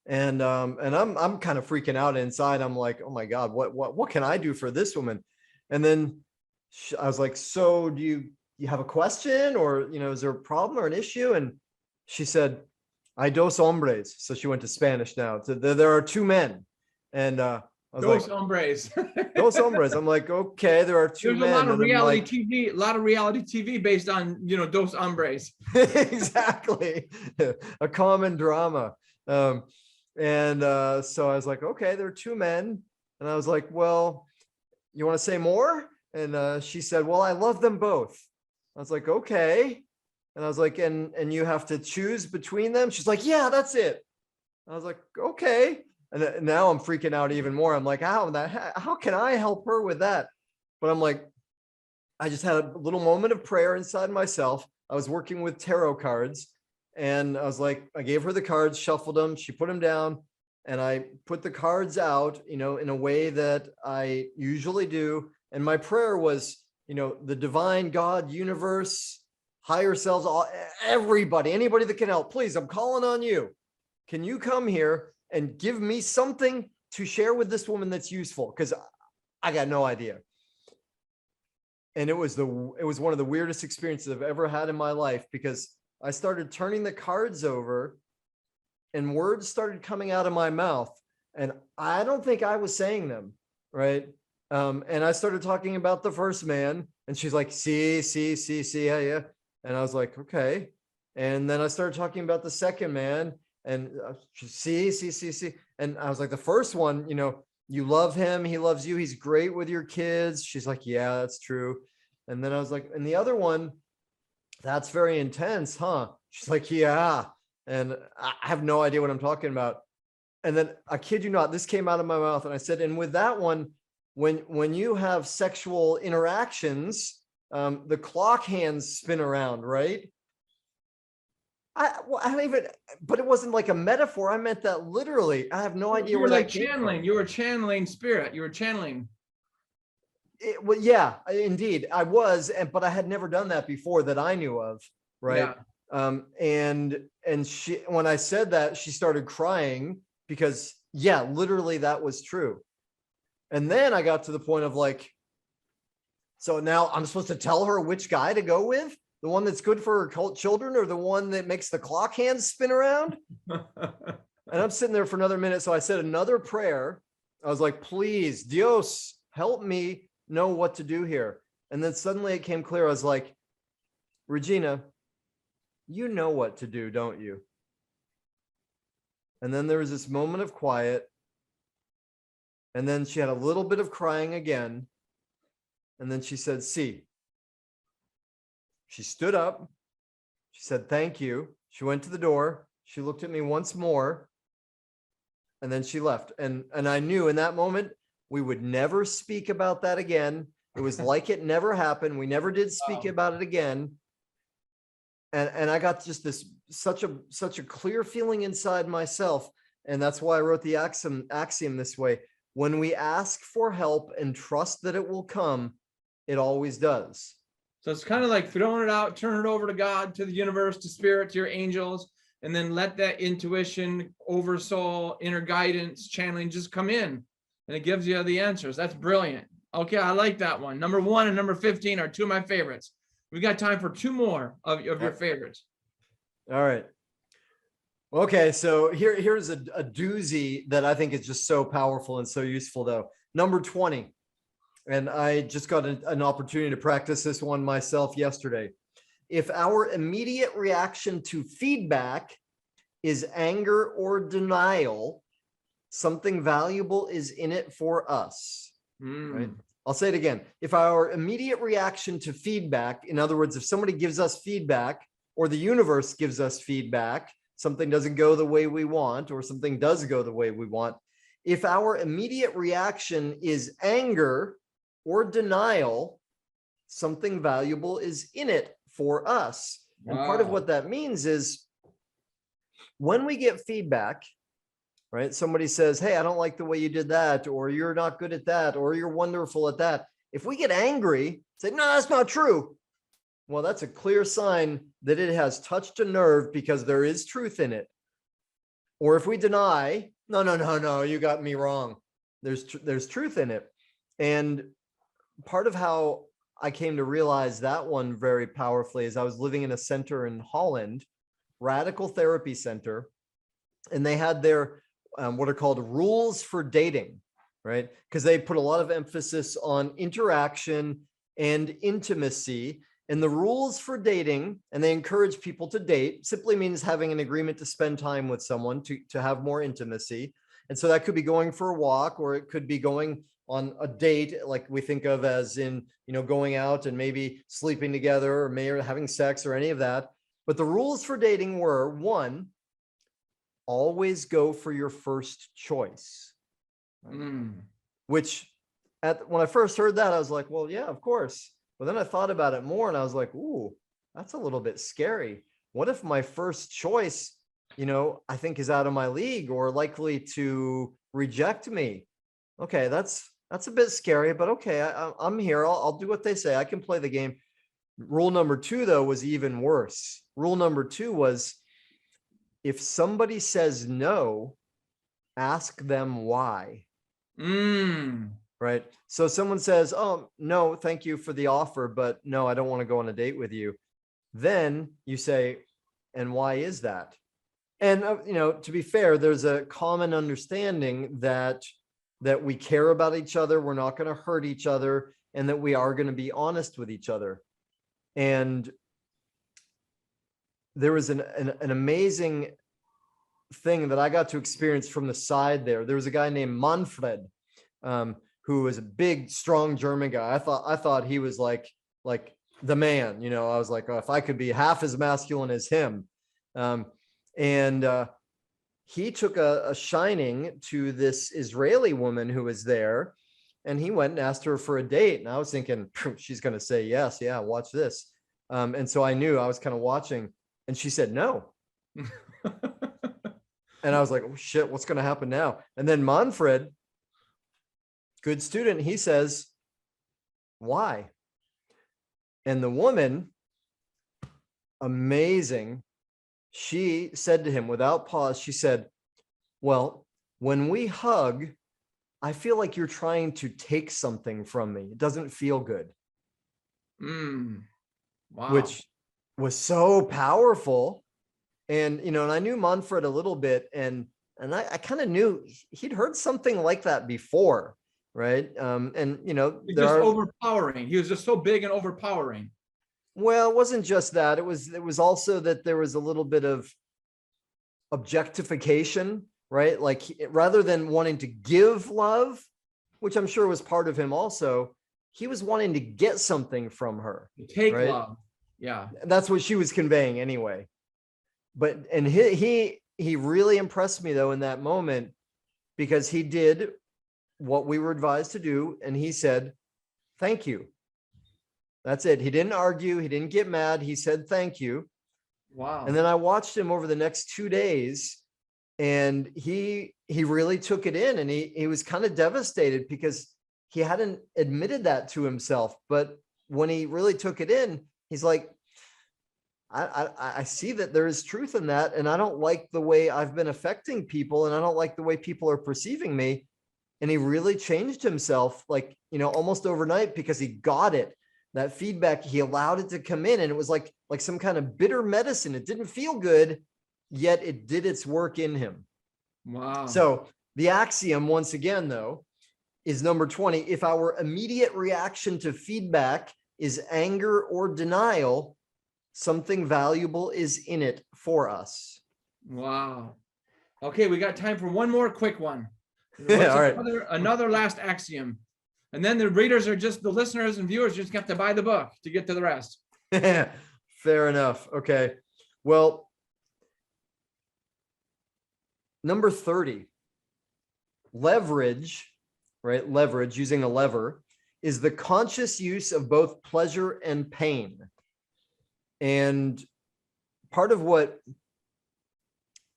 and I'm kind of freaking out inside. I'm like, "Oh my God, what can I do for this woman?" And then I was like, "So do you have a question, or is there a problem or an issue?" And she said, "Hay dos hombres." So she went to Spanish now. So there are 2 men, and I was Dos like, hombres. "Dos hombres." I'm like, "Okay, there are 2 There's men." a lot of And I'm reality like, TV, a lot of reality TV based on, dos hombres. exactly, a common drama. So I was like, "Okay, there are 2 men," and I was like, "Well, you want to say more?" And she said, "Well, I love them both." I was like, "Okay," and I was like, "And you have to choose between them?" She's like, "Yeah, that's it." I was like, "Okay," and now I'm freaking out even more. I'm like, how can I help her with that? But I'm like, I just had a little moment of prayer inside myself. I was working with tarot cards, and I was like, I gave her the cards, shuffled them, she put them down, and I put the cards out, in a way that I usually do. And my prayer was, the divine God, universe, higher selves, everybody, anybody that can help, please, I'm calling on you. Can you come here and give me something to share with this woman that's useful? Because I got no idea. And it was one of the weirdest experiences I've ever had in my life, because I started turning the cards over and words started coming out of my mouth, and I don't think I was saying them, right? And I started talking about the first man, and she's like, see, yeah, yeah. And I was like, okay. And then I started talking about the second man, and see. And I was like, the first one, you love him, he loves you, he's great with your kids. She's like, yeah, that's true. And then I was like, and the other one, that's very intense, huh? She's like, yeah. And I have no idea what I'm talking about. And then, I kid you not, this came out of my mouth, and I said, and with that one, when you have sexual interactions, the clock hands spin around, right? I don't even, but it wasn't like a metaphor. I meant that literally. I have no idea You were where like that came channeling. from. You were channeling spirit. You were channeling. Well, yeah, indeed, I was, but I had never done that before that I knew of, right? Yeah. And she, when I said that, she started crying, because yeah, literally that was true. And then I got to the point of like, so now I'm supposed to tell her which guy to go with, the one that's good for her children, or the one that makes the clock hands spin around. And I'm sitting there for another minute. So I said another prayer. I was like, please, Dios, help me know what to do here. And then suddenly it came clear. I was like, Regina, you know what to do, don't you? And then there was this moment of quiet. And then she had a little bit of crying again. And then she said, see. She stood up. She said, thank you. She went to the door. She looked at me once more. And then she left. And I knew in that moment, we would never speak about that again. It was like it never happened. We never did speak about it again. And I got just such a clear feeling inside myself. And that's why I wrote the axiom this way. When we ask for help and trust that it will come, it always does. So it's kind of like throwing it out, turn it over to God, to the universe, to spirit, to your angels, and then let that intuition, oversoul, inner guidance, channeling just come in, and it gives you the answers. That's brilliant. Okay, I like that one. Number 1 and number 15 are two of my favorites. We got time for two more of your favorites. All right. Okay, so here's a doozy that I think is just so powerful and so useful, though. Number 20. And I just got an opportunity to practice this one myself yesterday. If our immediate reaction to feedback is anger or denial, something valuable is in it for us. Right? I'll say it again. If our immediate reaction to feedback, in other words, if somebody gives us feedback or the universe gives us feedback, something doesn't go the way we want or something does go the way we want. If our immediate reaction is anger or denial, something valuable is in it for us. Wow. And part of what that means is when we get feedback, right? Somebody says, hey, I don't like the way you did that, or you're not good at that, or you're wonderful at that. If we get angry, say, no, that's not true. Well, that's a clear sign that it has touched a nerve because there is truth in it. Or if we deny, no, you got me wrong. There's truth in it. And part of how I came to realize that one very powerfully is I was living in a center in Holland, radical therapy center, and they had their what are called rules for dating, right? Because they put a lot of emphasis on interaction and intimacy. And the rules for dating, and they encourage people to date, simply means having an agreement to spend time with someone to have more intimacy. And so that could be going for a walk, or it could be going on a date, like we think of as in, going out and maybe sleeping together or maybe having sex or any of that. But the rules for dating were, 1, always go for your first choice. Which when I first heard that, I was like, well, yeah, of course. But then I thought about it more and I was like, ooh, that's a little bit scary. What if my first choice, I think is out of my league or likely to reject me? Okay, that's a bit scary, but okay, I'm here. I'll do what they say. I can play the game. Rule number 2, though, was even worse. Rule number 2 was, if somebody says no, ask them why. Right? So someone says, oh, no, thank you for the offer, but no, I don't want to go on a date with you. Then you say, and why is that? And, to be fair, there's a common understanding that we care about each other, we're not going to hurt each other, and that we are going to be honest with each other. And there was an amazing thing that I got to experience from the side there. There was a guy named Manfred, who was a big, strong German guy. I thought he was like the man, I was like, oh, if I could be half as masculine as him. And he took a shining to this Israeli woman who was there, and he went and asked her for a date. And I was thinking, she's going to say yes. Yeah, watch this. And so I knew, I was kind of watching, and she said no. And I was like, oh shit, what's going to happen now? And then Manfred, good student, he says, why? And the woman, amazing, she said to him without pause, she said, well, when we hug, I feel like you're trying to take something from me. It doesn't feel good. Wow. Which was so powerful. And, and I knew Manfred a little bit, and I kind of knew he'd heard something like that before. Right. And, overpowering. He was just so big and overpowering. Well, it wasn't just that. It was also that there was a little bit of objectification, right? Like, rather than wanting to give love, which I'm sure was part of him also, he was wanting to get something from her. Take right? love. Yeah. That's what she was conveying anyway. And he really impressed me, though, in that moment, because he did what we were advised to do. And he said, thank you. That's it. He didn't argue. He didn't get mad. He said, thank you. Wow. And then I watched him over the next 2 days, and he really took it in, and he was kind of devastated because he hadn't admitted that to himself. But when he really took it in, he's like, I see that there is truth in that. And I don't like the way I've been affecting people, and I don't like the way people are perceiving me. And he really changed himself, like, almost overnight, because he got it. That feedback, he allowed it to come in, and it was like some kind of bitter medicine. It didn't feel good, yet it did its work in him. Wow. So the axiom, once again, though, is number 20. If our immediate reaction to feedback is anger or denial, something valuable is in it for us. Wow. Okay, we got time for one more quick one. All right. Another last axiom. And then the listeners and viewers just have to buy the book to get to the rest. Fair enough. Okay. Well, number 30, leverage, right? Leverage, using a lever, is the conscious use of both pleasure and pain. And part of what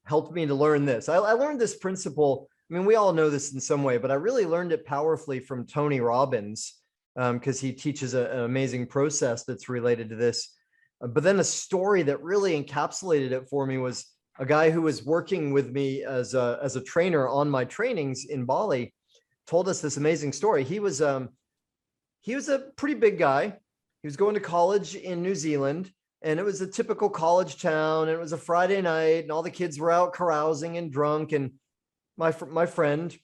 helped me to learn this, I learned this principle. I mean, we all know this in some way, but I really learned it powerfully from Tony Robbins, because he teaches an amazing process that's related to this. But then a story that really encapsulated it for me was a guy who was working with me as a trainer on my trainings in Bali told us this amazing story. He was a pretty big guy. He was going to college in New Zealand, and it was a typical college town. And it was a Friday night, and all the kids were out carousing and drunk. And my friend,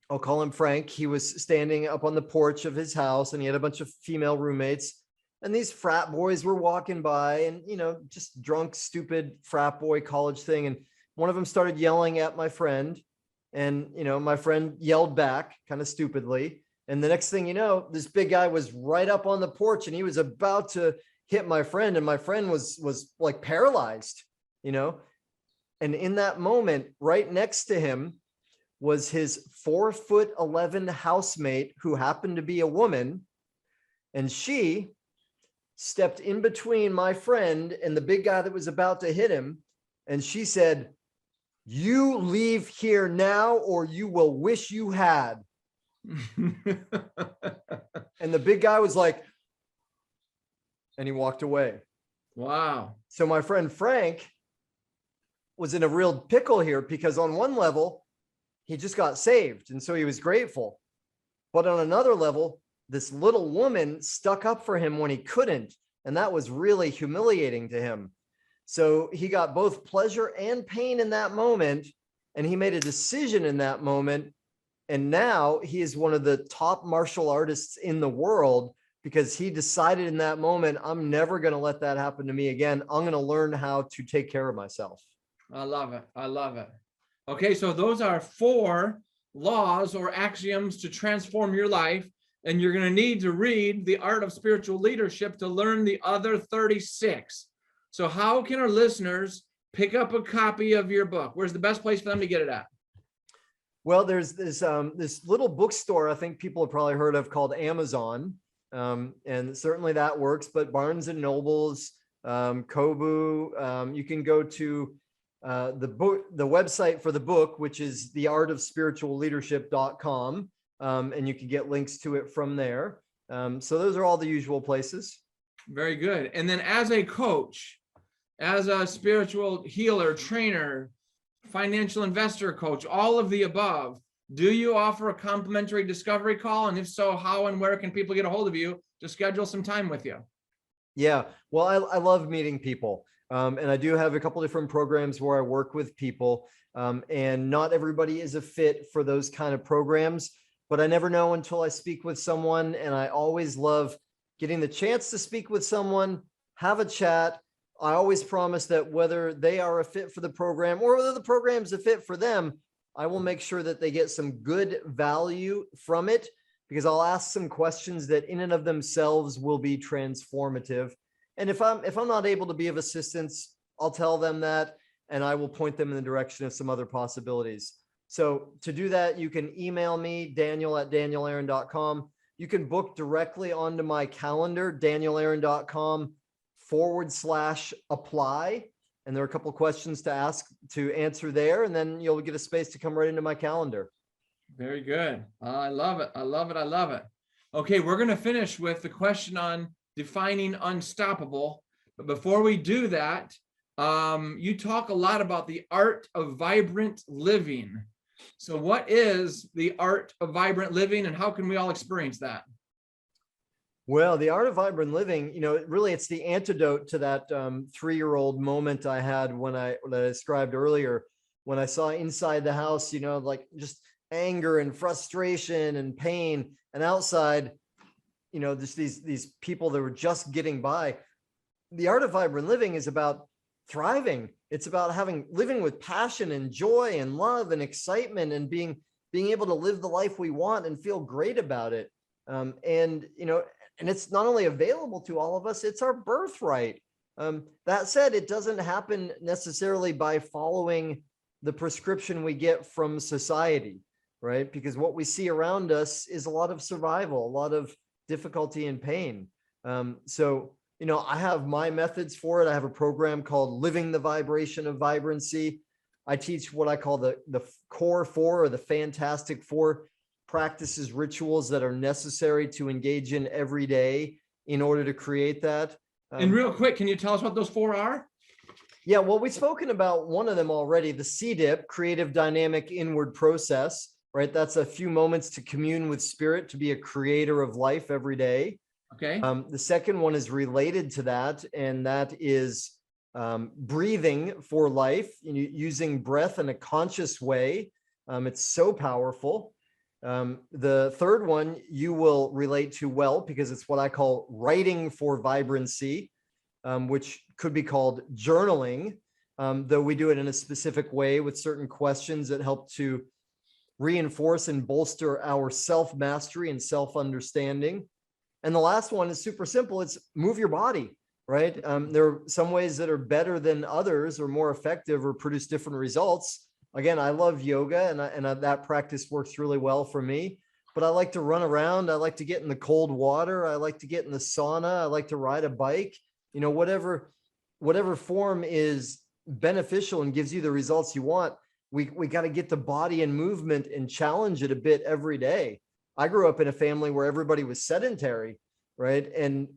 I'll call him Frank, he was standing up on the porch of his house, and he had a bunch of female roommates. And these frat boys were walking by, and, just drunk, stupid frat boy college thing. And one of them started yelling at my friend, and, my friend yelled back kind of stupidly. And the next thing you know, this big guy was right up on the porch, and he was about to hit my friend, and my friend was like paralyzed, and in that moment, right next to him was his 4'11" housemate, who happened to be a woman. And she stepped in between my friend and the big guy that was about to hit him. And she said, "You leave here now, or you will wish you had." And the big guy was like, and he walked away. Wow. So my friend Frank was in a real pickle here, because on one level, he just got saved, and so he was grateful. But on another level, this little woman stuck up for him when he couldn't, and that was really humiliating to him. So he got both pleasure and pain in that moment, and he made a decision in that moment. And now he is one of the top martial artists in the world, because he decided in that moment, I'm never going to let that happen to me again. I'm going to learn how to take care of myself. I love it. I love it. Okay, so those are 4 laws or axioms to transform your life. And you're going to need to read The Art of Spiritual Leadership to learn the other 36. So how can our listeners pick up a copy of your book? Where's the best place for them to get it at? Well, there's this little bookstore I think people have probably heard of called Amazon. And certainly that works, but Barnes and Nobles, Kobo, you can go to the website for the book, which is theartofspiritualleadership.com. And you can get links to it from there. So those are all the usual places. Very good. And then as a coach, as a spiritual healer, trainer, financial investor coach, all of the above, do you offer a complimentary discovery call? And if so, how and where can people get a hold of you to schedule some time with you? Yeah, well, I love meeting people. And I do have a couple different programs where I work with people. And not everybody is a fit for those kind of programs, but I never know until I speak with someone. And I always love getting the chance to speak with someone, have a chat. I always promise that whether they are a fit for the program or whether the program's a fit for them, I will make sure that they get some good value from it, because I'll ask some questions that in and of themselves will be transformative. And if I'm not able to be of assistance, I'll tell them that, and I will point them in the direction of some other possibilities. So to do that, you can email me, daniel@danielaaron.com. You can book directly onto my calendar, danielaaron.com/apply. And there are a couple of questions to answer there, and then you'll get a space to come right into my calendar. Very good. I love it. I love it. I love it. Okay, we're going to finish with the question on defining unstoppable. But before we do that, you talk a lot about the art of vibrant living. So what is the art of vibrant living, and how can we all experience that? Well, the art of vibrant living, really it's the antidote to that 3-year-old moment I had that I described earlier, when I saw inside the house, like just anger and frustration and pain, and outside, just these people that were just getting by. The art of vibrant living is about thriving. It's about living with passion and joy and love and excitement, and being able to live the life we want and feel great about it. And it's not only available to all of us, it's our birthright. That said, it doesn't happen necessarily by following the prescription we get from society, right? Because what we see around us is a lot of survival, a lot of difficulty and pain. So I have my methods for it. I have a program called Living the Vibration of Vibrancy. I teach what I call the core 4, or the fantastic 4 practices, rituals that are necessary to engage in every day in order to create that. And real quick, can you tell us what those 4 are? Yeah, well, we've spoken about one of them already, the CDIP, Creative Dynamic Inward Process, right? That's a few moments to commune with spirit, to be a creator of life every day. Okay. The second one is related to that, and that is breathing for life, using breath in a conscious way. It's so powerful. The third one you will relate to well, because it's what I call writing for vibrancy, which could be called journaling, though we do it in a specific way with certain questions that help to reinforce and bolster our self-mastery and self-understanding. And the last one is super simple. It's move your body, right? There are some ways that are better than others, or more effective, or produce different results. Again, I love yoga, and that practice works really well for me. But I like to run around. I like to get in the cold water. I like to get in the sauna. I like to ride a bike. Whatever form is beneficial and gives you the results you want. We got to get the body in movement and challenge it a bit every day. I grew up in a family where everybody was sedentary, right? And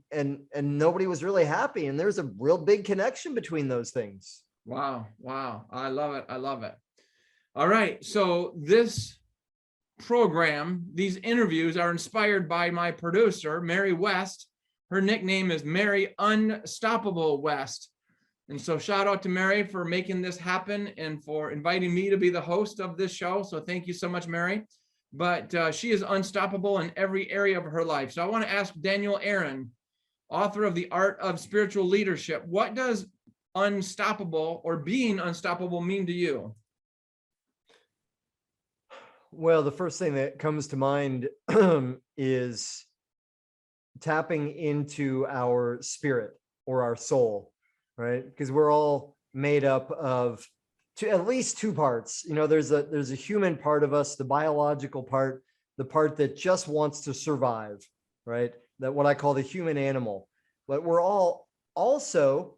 nobody was really happy. And there's a real big connection between those things. Wow. Wow. I love it. I love it. All right. So this program, these interviews are inspired by my producer, Mary West. Her nickname is Mary Unstoppable West. And so shout out to Mary for making this happen and for inviting me to be the host of this show. So thank you so much, Mary. But she is unstoppable in every area of her life. So I want to ask Daniel Aaron, author of The Art of Spiritual Leadership, what does unstoppable or being unstoppable mean to you? Well, the first thing that comes to mind is tapping into our spirit or our soul, right? Because we're all made up of at least 2 parts. There's a human part of us, the biological part, the part that just wants to survive, right? That what I call the human animal. But we're all also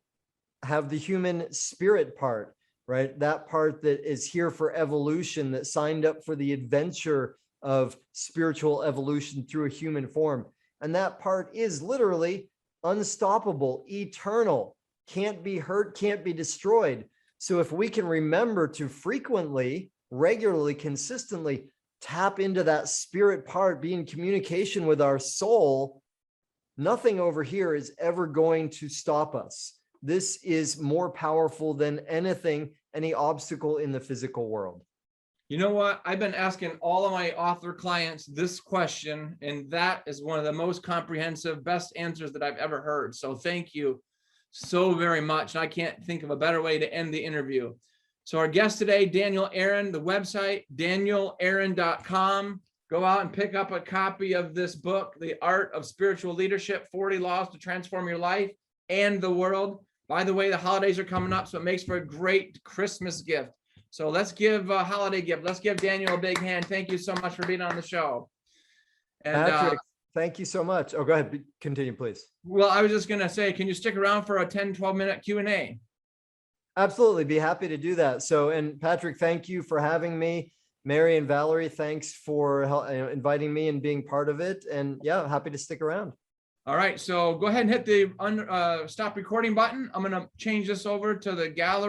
have the human spirit part, right? That part that is here for evolution, that signed up for the adventure of spiritual evolution through a human form. And that part is literally unstoppable, eternal, can't be hurt, can't be destroyed. So if we can remember to frequently, regularly, consistently tap into that spirit part, be in communication with our soul, nothing over here is ever going to stop us. This is more powerful than anything, any obstacle in the physical world. You know what? I've been asking all of my author clients this question, and that is one of the most comprehensive, best answers that I've ever heard. So thank you so very much. And I can't think of a better way to end the interview. So our guest today, Daniel Aaron, the website, danielaaron.com. Go out and pick up a copy of this book, The Art of Spiritual Leadership, 40 Laws to Transform Your Life and the World. By the way, the holidays are coming up, so it makes for a great Christmas gift. So let's give a holiday gift. Let's give Daniel a big hand. Thank you so much for being on the show. And Patrick, thank you so much. Oh, go ahead. Continue, please. Well, I was just going to say, can you stick around for a 10, 12-minute Q&A? Absolutely. Be happy to do that. So, and Patrick, thank you for having me. Mary and Valerie, thanks for inviting me and being part of it. And yeah, happy to stick around. All right, so go ahead and hit the stop recording button. I'm going to change this over to the gallery.